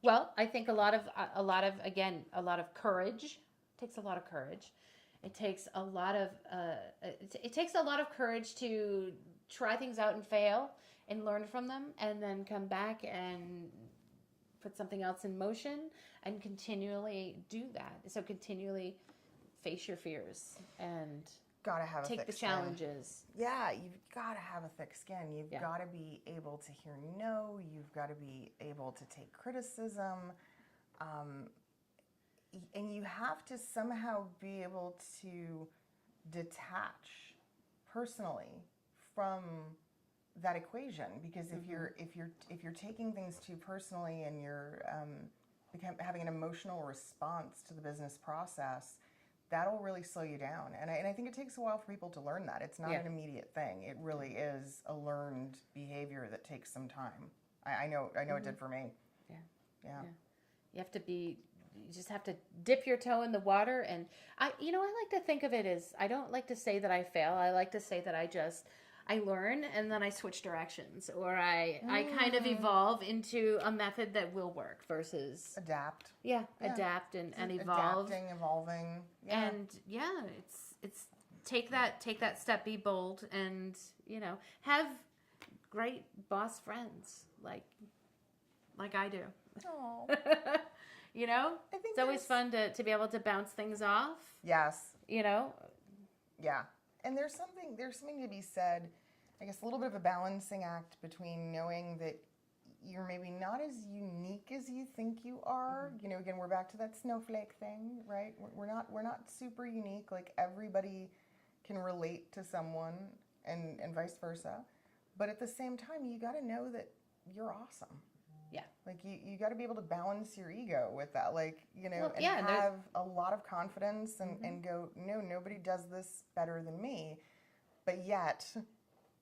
Well, I think again, a lot of courage. It takes a lot of courage. It takes a lot of it takes a lot of courage to try things out and fail and learn from them, and then come back and put something else in motion and continually do that. So continually face your fears and Gotta have a take thick the skin. challenges. Yeah, you've got to have a thick skin. You've Yeah. got to be able to hear no. You've got to be able to take criticism. And you have to somehow be able to detach personally from that equation, because if you're taking things too personally and you're having an emotional response to the business process, that'll really slow you down. And I think it takes a while for people to learn that. It's not an immediate thing. It really is a learned behavior that takes some time. I know it did for me. Yeah. You just have to dip your toe in the water. And I like to think of it as, I don't like to say that I fail. I like to say that I learn and then I switch directions, or I kind of evolve into a method that will work versus adapt. Adapt and evolve. Adapting, evolving. Yeah. And it's take that step, be bold, and have great boss friends like I do. Oh. I think it's always fun to be able to bounce things off. Yes. Yeah. And there's something to be said, I guess, a little bit of a balancing act between knowing that you're maybe not as unique as you think you are. Mm-hmm. Again, we're back to that snowflake thing, right? We're not super unique. Like, everybody can relate to someone, and vice versa. But at the same time, you got to know that you're awesome. Yeah. Like, you got to be able to balance your ego with that. Like, and yeah, have a lot of confidence and go, no, nobody does this better than me. But yet,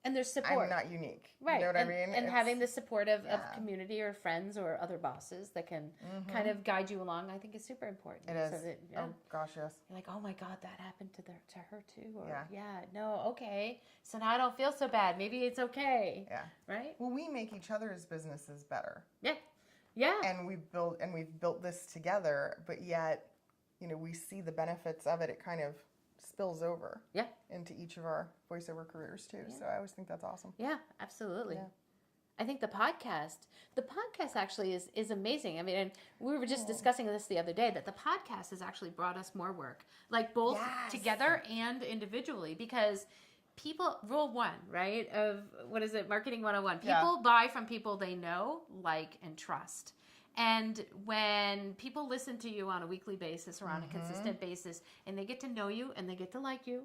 and there's support. I'm not unique. Right. You know what I mean? And having the support of community or friends or other bosses that can kind of guide you along, I think is super important. It is. So that, oh, gosh, yes. You're like, oh my God, that happened to her too. Or, no, okay. So now I don't feel so bad. Maybe it's okay. Yeah. Right? Well, we make each other's businesses better. Yeah. Yeah. And we've built this together, but yet, we see the benefits of it. It kind of spills over into each of our voiceover careers too. So I always think that's awesome. Yeah, absolutely. Yeah. I think the podcast actually is amazing. I mean, and we were just discussing this the other day, that the podcast has actually brought us more work, like both together and individually, because people, rule one, right, of what is it, Marketing 101, people buy from people they know, like, and trust. And when people listen to you on a weekly basis or on a consistent basis, and they get to know you and they get to like you,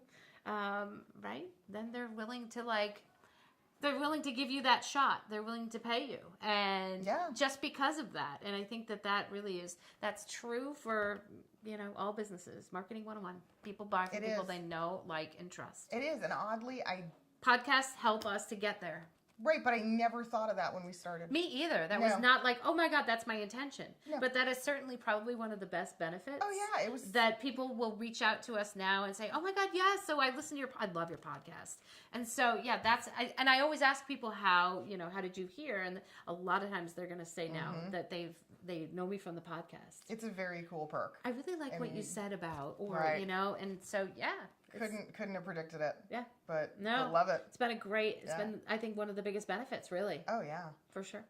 right, then they're willing to give you that shot. They're willing to pay you. And just because of that. And I think that really that's true for, all businesses. Marketing 101. People buy from people they know, like, and trust. It is. And oddly, podcasts help us to get there. Right, but I never thought of that when we started. Me either. That was not like, oh my God, that's my intention. No. But that is certainly probably one of the best benefits. Oh yeah, it was. That people will reach out to us now and say, oh my God, yes. So I listen to I love your podcast. And so, and I always ask people how did you hear? And a lot of times they're going to say now that they know me from the podcast. It's a very cool perk. I really like what you said about, and so, Couldn't have predicted it. Yeah. But I love it. It's been I think one of the biggest benefits, really. Oh, yeah. For sure.